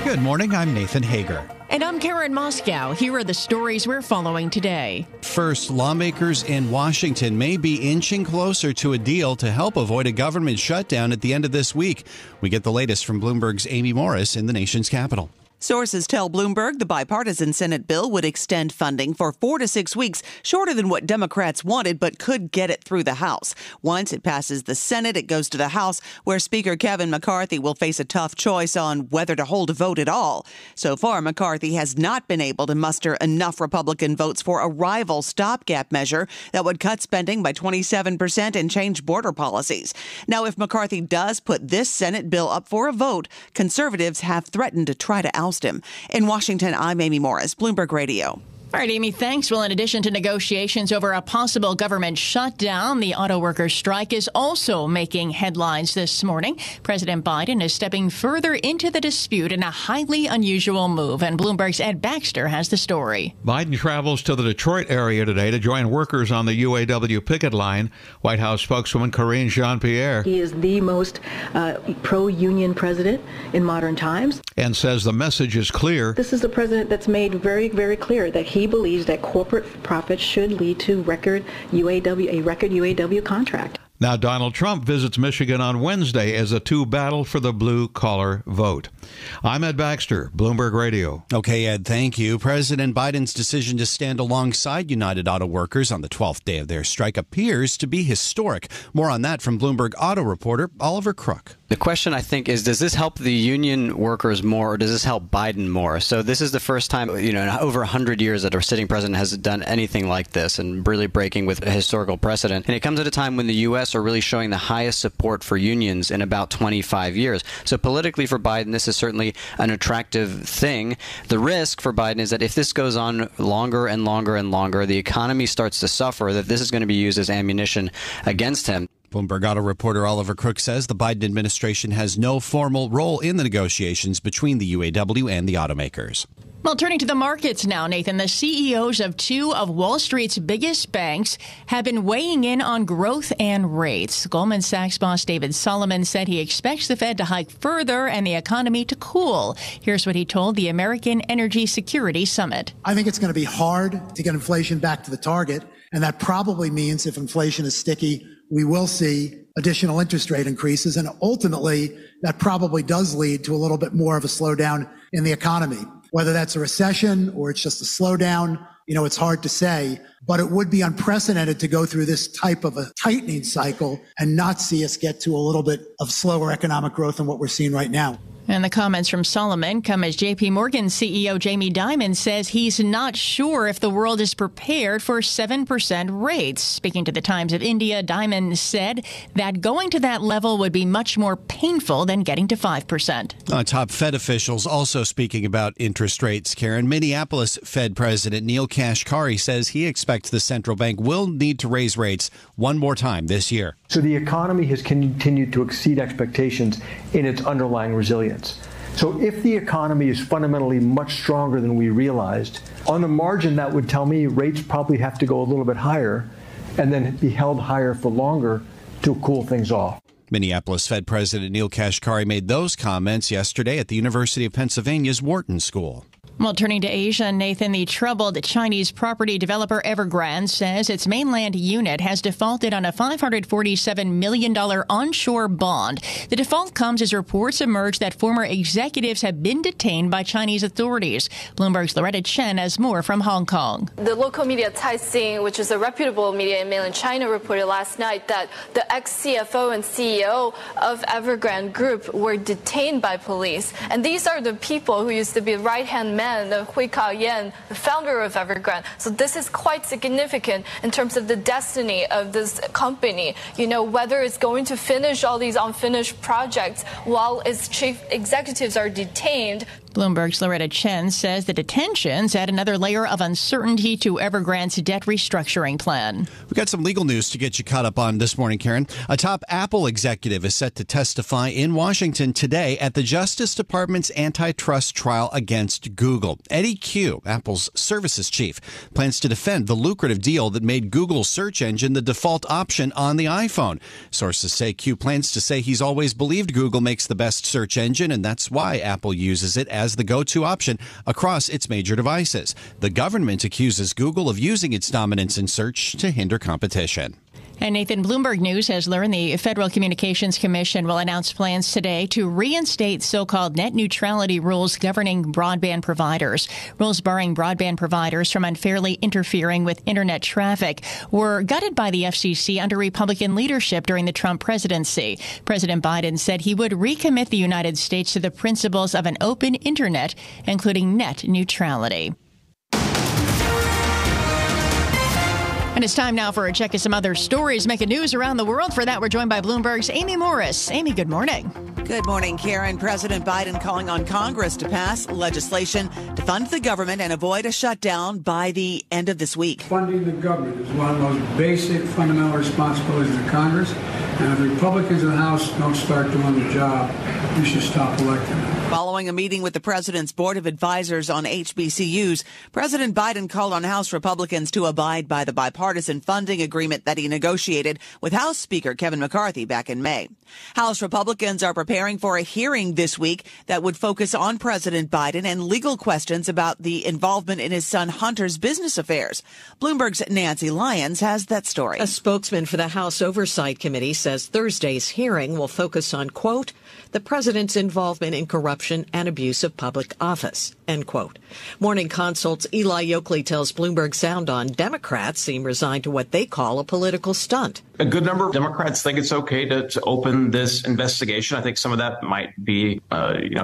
Good morning, I'm Nathan Hager. And I'm Karen Moscow. Here are the stories we're following today. First, lawmakers in Washington may be inching closer to a deal to help avoid a government shutdown at the end of this week. We get the latest from Bloomberg's Amy Morris in the nation's capital. Sources tell Bloomberg the bipartisan Senate bill would extend funding for 4 to 6 weeks, shorter than what Democrats wanted, but could get it through the House. Once it passes the Senate, it goes to the House, where Speaker Kevin McCarthy will face a tough choice on whether to hold a vote at all. So far, McCarthy has not been able to muster enough Republican votes for a rival stopgap measure that would cut spending by 27% and change border policies. Now, if McCarthy does put this Senate bill up for a vote, conservatives have threatened to try to oust him. In Washington, I'm Amy Morris, Bloomberg Radio. All right, Amy, thanks. Well, in addition to negotiations over a possible government shutdown, the auto workers' strike is also making headlines this morning. President Biden is stepping further into the dispute in a highly unusual move, and Bloomberg's Ed Baxter has the story. Biden travels to the Detroit area today to join workers on the UAW picket line. White House spokeswoman Karine Jean-Pierre. He is the most pro-union president in modern times. And says the message is clear. This is a president that's made very, very clear that he believes that corporate profits should lead to a record UAW contract. Now, Donald Trump visits Michigan on Wednesday as the two battle for the blue-collar vote. I'm Ed Baxter, Bloomberg Radio. Okay, Ed, thank you. President Biden's decision to stand alongside United Auto Workers on the 12th day of their strike appears to be historic. More on that from Bloomberg Auto reporter Oliver Crook. The question, I think, is does this help the union workers more or does this help Biden more? So this is the first time, in over 100 years that a sitting president has done anything like this and really breaking with a historical precedent. And it comes at a time when the U.S. are really showing the highest support for unions in about 25 years. So politically for Biden, this is certainly an attractive thing. The risk for Biden is that if this goes on longer and longer and longer, the economy starts to suffer, that this is going to be used as ammunition against him. Bloomberg Auto reporter Oliver Crook says the Biden administration has no formal role in the negotiations between the UAW and the automakers. Well, turning to the markets now, Nathan, the CEOs of two of Wall Street's biggest banks have been weighing in on growth and rates. Goldman Sachs boss David Solomon said he expects the Fed to hike further and the economy to cool. Here's what he told the American Energy Security Summit. I think it's going to be hard to get inflation back to the target, and that probably means if inflation is sticky, we will see additional interest rate increases, and ultimately that probably does lead to a little bit more of a slowdown in the economy. Whether that's a recession or it's just a slowdown, it's hard to say, but it would be unprecedented to go through this type of a tightening cycle and not see us get to a little bit of slower economic growth than what we're seeing right now. And the comments from Solomon come as J.P. Morgan CEO Jamie Dimon says he's not sure if the world is prepared for 7% rates. Speaking to the Times of India, Dimon said that going to that level would be much more painful than getting to 5%. Top Fed officials also speaking about interest rates, Karen. Minneapolis Fed President Neil Kashkari says he expects the central bank will need to raise rates one more time this year. So the economy has continued to exceed expectations in its underlying resilience. So if the economy is fundamentally much stronger than we realized, on the margin that would tell me rates probably have to go a little bit higher and then be held higher for longer to cool things off. Minneapolis Fed President Neil Kashkari made those comments yesterday at the University of Pennsylvania's Wharton School. Well, turning to Asia, Nathan, the troubled Chinese property developer Evergrande says its mainland unit has defaulted on a $547 million onshore bond. The default comes as reports emerge that former executives have been detained by Chinese authorities. Bloomberg's Loretta Chen has more from Hong Kong. The local media Caixin, which is a reputable media in mainland China, reported last night that the ex-CFO and CEO of Evergrande Group were detained by police. And these are the people who used to be right-hand men Hui Kao-yan, the founder of Evergrande. So this is quite significant in terms of the destiny of this company. Whether it's going to finish all these unfinished projects while its chief executives are detained. Bloomberg's Loretta Chen says the detentions add another layer of uncertainty to Evergrande's debt restructuring plan. We've got some legal news to get you caught up on this morning, Karen. A top Apple executive is set to testify in Washington today at the Justice Department's antitrust trial against Google. Eddie Q, Apple's services chief, plans to defend the lucrative deal that made Google's search engine the default option on the iPhone. Sources say Q plans to say he's always believed Google makes the best search engine, and that's why Apple uses it as as the go-to option across its major devices. The government accuses Google of using its dominance in search to hinder competition. And Nathan, Bloomberg News has learned the Federal Communications Commission will announce plans today to reinstate so-called net neutrality rules governing broadband providers. Rules barring broadband providers from unfairly interfering with Internet traffic were gutted by the FCC under Republican leadership during the Trump presidency. President Biden said he would recommit the United States to the principles of an open Internet, including net neutrality. And it's time now for a check of some other stories making news around the world. For that, we're joined by Bloomberg's Amy Morris. Amy, good morning. Good morning, Karen. President Biden calling on Congress to pass legislation to fund the government and avoid a shutdown by the end of this week. Funding the government is one of the most basic fundamental responsibilities of Congress. And if the Republicans in the House don't start doing the job, we should stop electing them. Following a meeting with the president's board of advisors on HBCUs, President Biden called on House Republicans to abide by the bipartisan funding agreement that he negotiated with House Speaker Kevin McCarthy back in May. House Republicans are preparing for a hearing this week that would focus on President Biden and legal questions about the involvement in his son Hunter's business affairs. Bloomberg's Nancy Lyons has that story. A spokesman for the House Oversight Committee says Thursday's hearing will focus on, quote, the president's involvement in corruption and abuse of public office, end quote. Morning Consult's Eli Yoakley tells Bloomberg Sound On Democrats seem resigned to what they call a political stunt. A good number of Democrats think it's okay to open this investigation. I think some of that might be,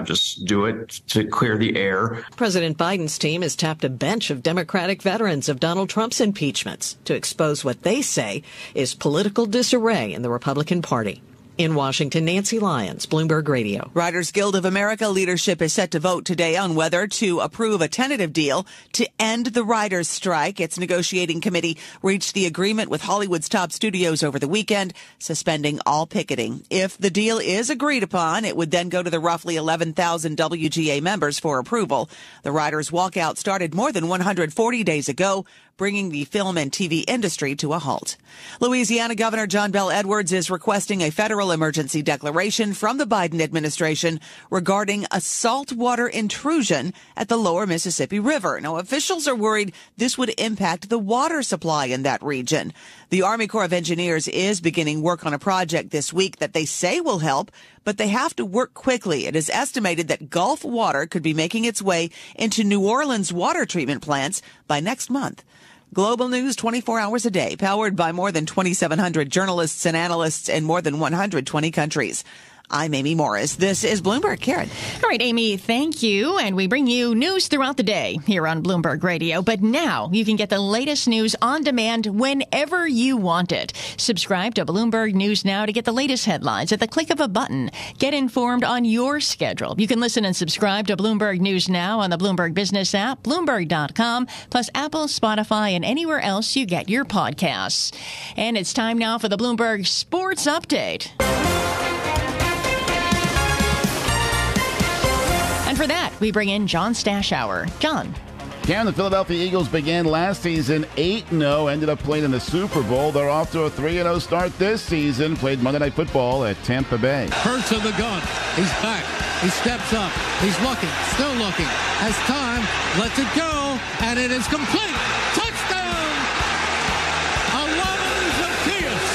just do it to clear the air. President Biden's team has tapped a bench of Democratic veterans of Donald Trump's impeachments to expose what they say is political disarray in the Republican Party. In Washington, Nancy Lyons, Bloomberg Radio. Writers Guild of America leadership is set to vote today on whether to approve a tentative deal to end the writers' strike. Its negotiating committee reached the agreement with Hollywood's top studios over the weekend, suspending all picketing. If the deal is agreed upon, it would then go to the roughly 11,000 WGA members for approval. The writers' walkout started more than 140 days ago, bringing the film and TV industry to a halt. Louisiana Governor John Bel Edwards is requesting a federal emergency declaration from the Biden administration regarding a saltwater intrusion at the lower Mississippi River. Now, officials are worried this would impact the water supply in that region. The Army Corps of Engineers is beginning work on a project this week that they say will help, but they have to work quickly. It is estimated that Gulf water could be making its way into New Orleans water treatment plants by next month. Global news 24 hours a day, powered by more than 2,700 journalists and analysts in more than 120 countries. I'm Amy Morris. This is Bloomberg. Karen. All right, Amy, thank you. And we bring you news throughout the day here on Bloomberg Radio. But now you can get the latest news on demand whenever you want it. Subscribe to Bloomberg News Now to get the latest headlines at the click of a button. Get informed on your schedule. You can listen and subscribe to Bloomberg News Now on the Bloomberg Business app, Bloomberg.com, plus Apple, Spotify, and anywhere else you get your podcasts. And it's time now for the Bloomberg Sports Update. And for that, we bring in John Stashower. John. Karen, the Philadelphia Eagles began last season 8-0, ended up playing in the Super Bowl. They're off to a 3-0 start this season, played Monday Night Football at Tampa Bay. Hurts in the gun. He's back. He steps up. He's looking, still looking. Has time, lets it go, and it is complete. Touchdown! 11 Zacchaeus.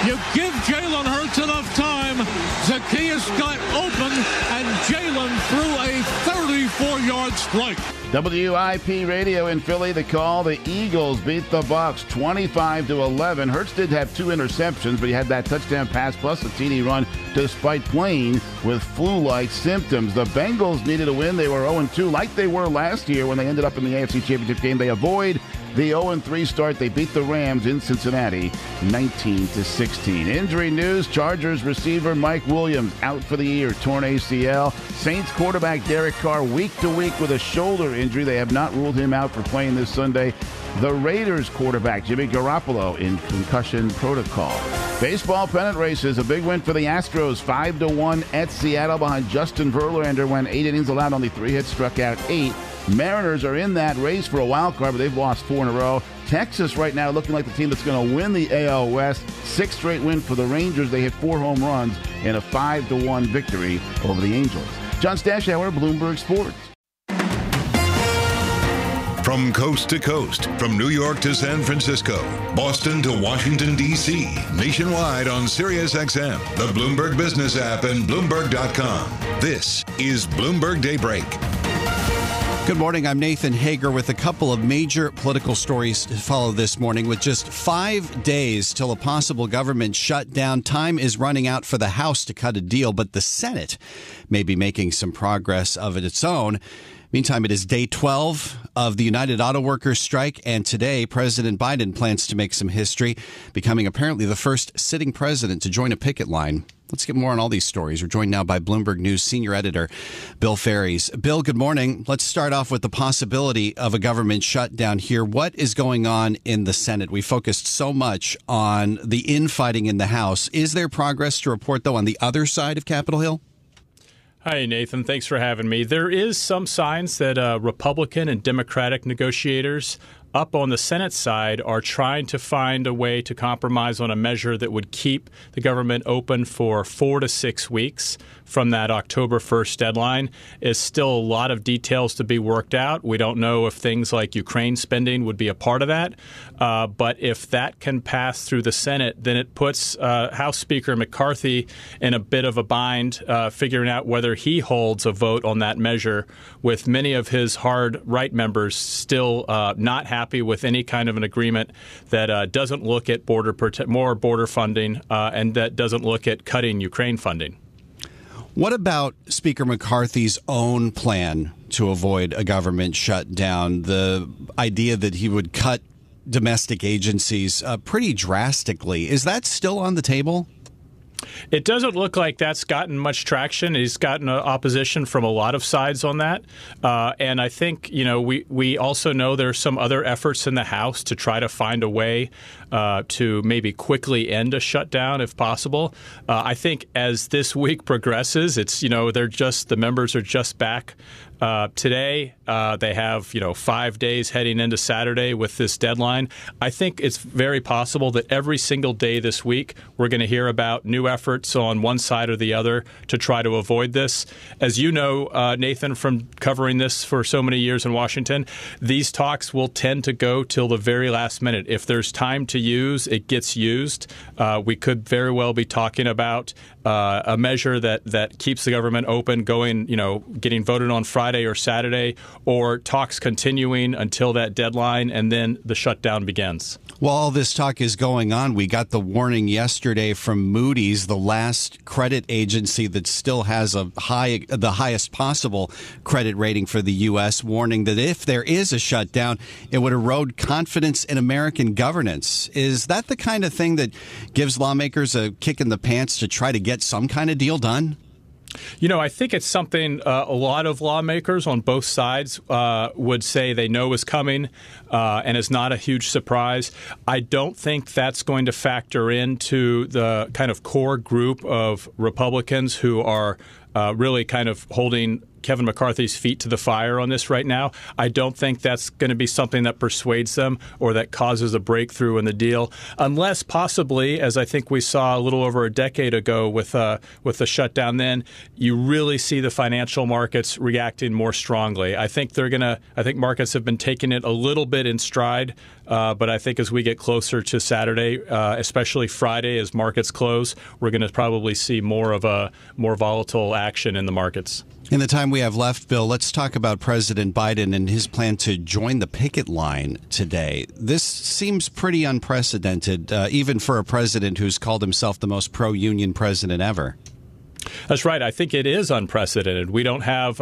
You give Jalen Hurts enough time. Zacchaeus got open, and Jalen threw a 34-yard strike. WIP Radio in Philly, the call. The Eagles beat the Bucs 25-11. Hurts did have 2 interceptions, but he had that touchdown pass plus a TD run despite playing with flu-like symptoms. The Bengals needed a win. They were 0-2 like they were last year when they ended up in the AFC Championship game. They avoid the 0-3 start. They beat the Rams in Cincinnati 19-16. Injury news, Chargers receiver Mike Williams out for the year, torn ACL. Saints quarterback Derek Carr week to week with a shoulder injury. They have not ruled him out for playing this Sunday. The Raiders quarterback Jimmy Garoppolo in concussion protocol. Baseball pennant races, a big win for the Astros, 5-1 at Seattle behind Justin Verlander. Went 8 innings allowed, only 3 hits, struck out 8. Mariners are in that race for a wild card, but they've lost 4 in a row. Texas right now looking like the team that's going to win the AL West. 6th straight win for the Rangers. They hit 4 home runs in a 5-1 victory over the Angels. John Stashower, Bloomberg Sports. From coast to coast, from New York to San Francisco, Boston to Washington, D.C., nationwide on SiriusXM, the Bloomberg Business app, and Bloomberg.com. This is Bloomberg Daybreak. Good morning. I'm Nathan Hager with a couple of major political stories to follow this morning. With just 5 days till a possible government shutdown, time is running out for the House to cut a deal, but the Senate may be making some progress of its own. Meantime, it is day 12 of the United Auto Workers strike, and today President Biden plans to make some history, becoming apparently the first sitting president to join a picket line. Let's get more on all these stories. We're joined now by Bloomberg News senior editor Bill Ferries. Bill, good morning. Let's start off with the possibility of a government shutdown here. What is going on in the Senate? We focused so much on the infighting in the House. Is there progress to report, though, on the other side of Capitol Hill? Hi, Nathan. Thanks for having me. There is some signs that Republican and Democratic negotiators up on the Senate side are trying to find a way to compromise on a measure that would keep the government open for 4 to 6 weeks from that October 1st deadline. Is still a lot of details to be worked out. We don't know if things like Ukraine spending would be a part of that. But if that can pass through the Senate, then it puts House Speaker McCarthy in a bit of a bind, figuring out whether he holds a vote on that measure, with many of his hard right members still not happy with any kind of an agreement that doesn't look at more border funding and that doesn't look at cutting Ukraine funding. What about Speaker McCarthy's own plan to avoid a government shutdown? The idea that he would cut domestic agencies pretty drastically. Is that still on the table? It doesn't look like that's gotten much traction. He's gotten opposition from a lot of sides on that. And I think, we also know there are some other efforts in the House to try to find a way to maybe quickly end a shutdown if possible. I think as this week progresses, the members are just back. Today, they have, 5 days heading into Saturday with this deadline. I think it's very possible that every single day this week, we're going to hear about new efforts on one side or the other to try to avoid this. As you know, Nathan, from covering this for so many years in Washington, these talks will tend to go till the very last minute. If there's time to use, it gets used. We could very well be talking about a measure that keeps the government open going, getting voted on Friday or Saturday, or talks continuing until that deadline, and then the shutdown begins. While all this talk is going on, we got the warning yesterday from Moody's, the last credit agency that still has the highest possible credit rating for the U.S., warning that if there is a shutdown, it would erode confidence in American governance. Is that the kind of thing that gives lawmakers a kick in the pants to try to get some kind of deal done? I think it's something a lot of lawmakers on both sides would say they know is coming and is not a huge surprise. I don't think that's going to factor into the kind of core group of Republicans who are really kind of holding Kevin McCarthy's feet to the fire on this right now. I don't think that's going to be something that persuades them or that causes a breakthrough in the deal, unless possibly, as I think we saw a little over a decade ago with the shutdown, then you really see the financial markets reacting more strongly. I think markets have been taking it a little bit in stride, but I think as we get closer to Saturday, especially Friday as markets close, we're going to probably see more volatile action in the markets. In the time we have left, Bill, let's talk about President Biden and his plan to join the picket line today. This seems pretty unprecedented, even for a president who's called himself the most pro-union president ever. That's right. I think it is unprecedented. We don't have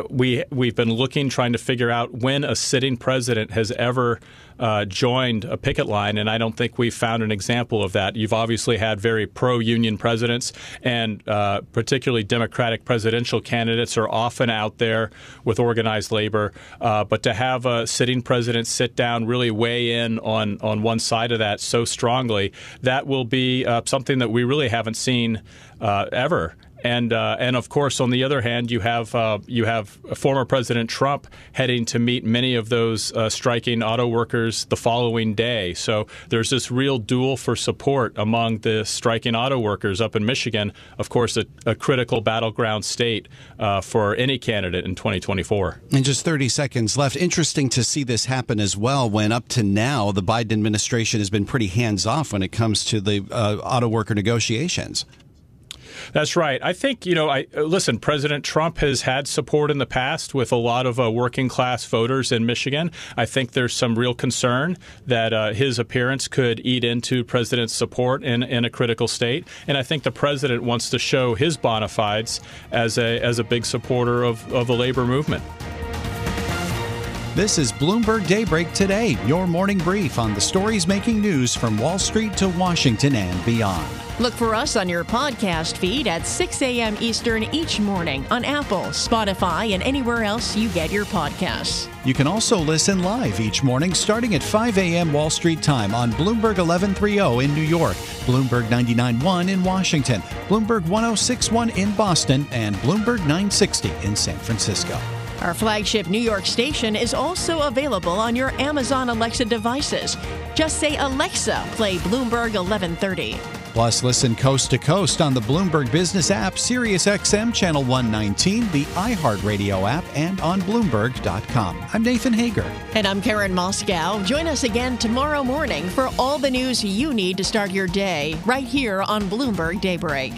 we've been looking, trying to figure out when a sitting president has ever joined a picket line, and I don't think we've found an example of that. You've obviously had very pro-union presidents, and particularly Democratic presidential candidates are often out there with organized labor. But to have a sitting president sit down, really weigh in on one side of that so strongly, that will be something that we really haven't seen ever. And of course, on the other hand, you have former President Trump heading to meet many of those striking auto workers the following day. So there's this real duel for support among the striking auto workers up in Michigan. Of course, a critical battleground state for any candidate in 2024. And just 30 seconds left. Interesting to see this happen as well, when up to now the Biden administration has been pretty hands off when it comes to the auto worker negotiations. That's right. I think, listen, President Trump has had support in the past with a lot of working class voters in Michigan. I think there's some real concern that his appearance could eat into President's support in a critical state. And I think the president wants to show his bona fides as a big supporter of the labor movement. This is Bloomberg Daybreak Today, your morning brief on the stories making news from Wall Street to Washington and beyond. Look for us on your podcast feed at 6 a.m. Eastern each morning on Apple, Spotify, and anywhere else you get your podcasts. You can also listen live each morning starting at 5 a.m. Wall Street time on Bloomberg 1130 in New York, Bloomberg 99.1 in Washington, Bloomberg 106.1 in Boston, and Bloomberg 960 in San Francisco. Our flagship New York station is also available on your Amazon Alexa devices. Just say, Alexa, play Bloomberg 1130. Plus, listen coast to coast on the Bloomberg Business app, Sirius XM Channel 119, the iHeartRadio app, and on Bloomberg.com. I'm Nathan Hager. And I'm Karen Moscow. Join us again tomorrow morning for all the news you need to start your day right here on Bloomberg Daybreak.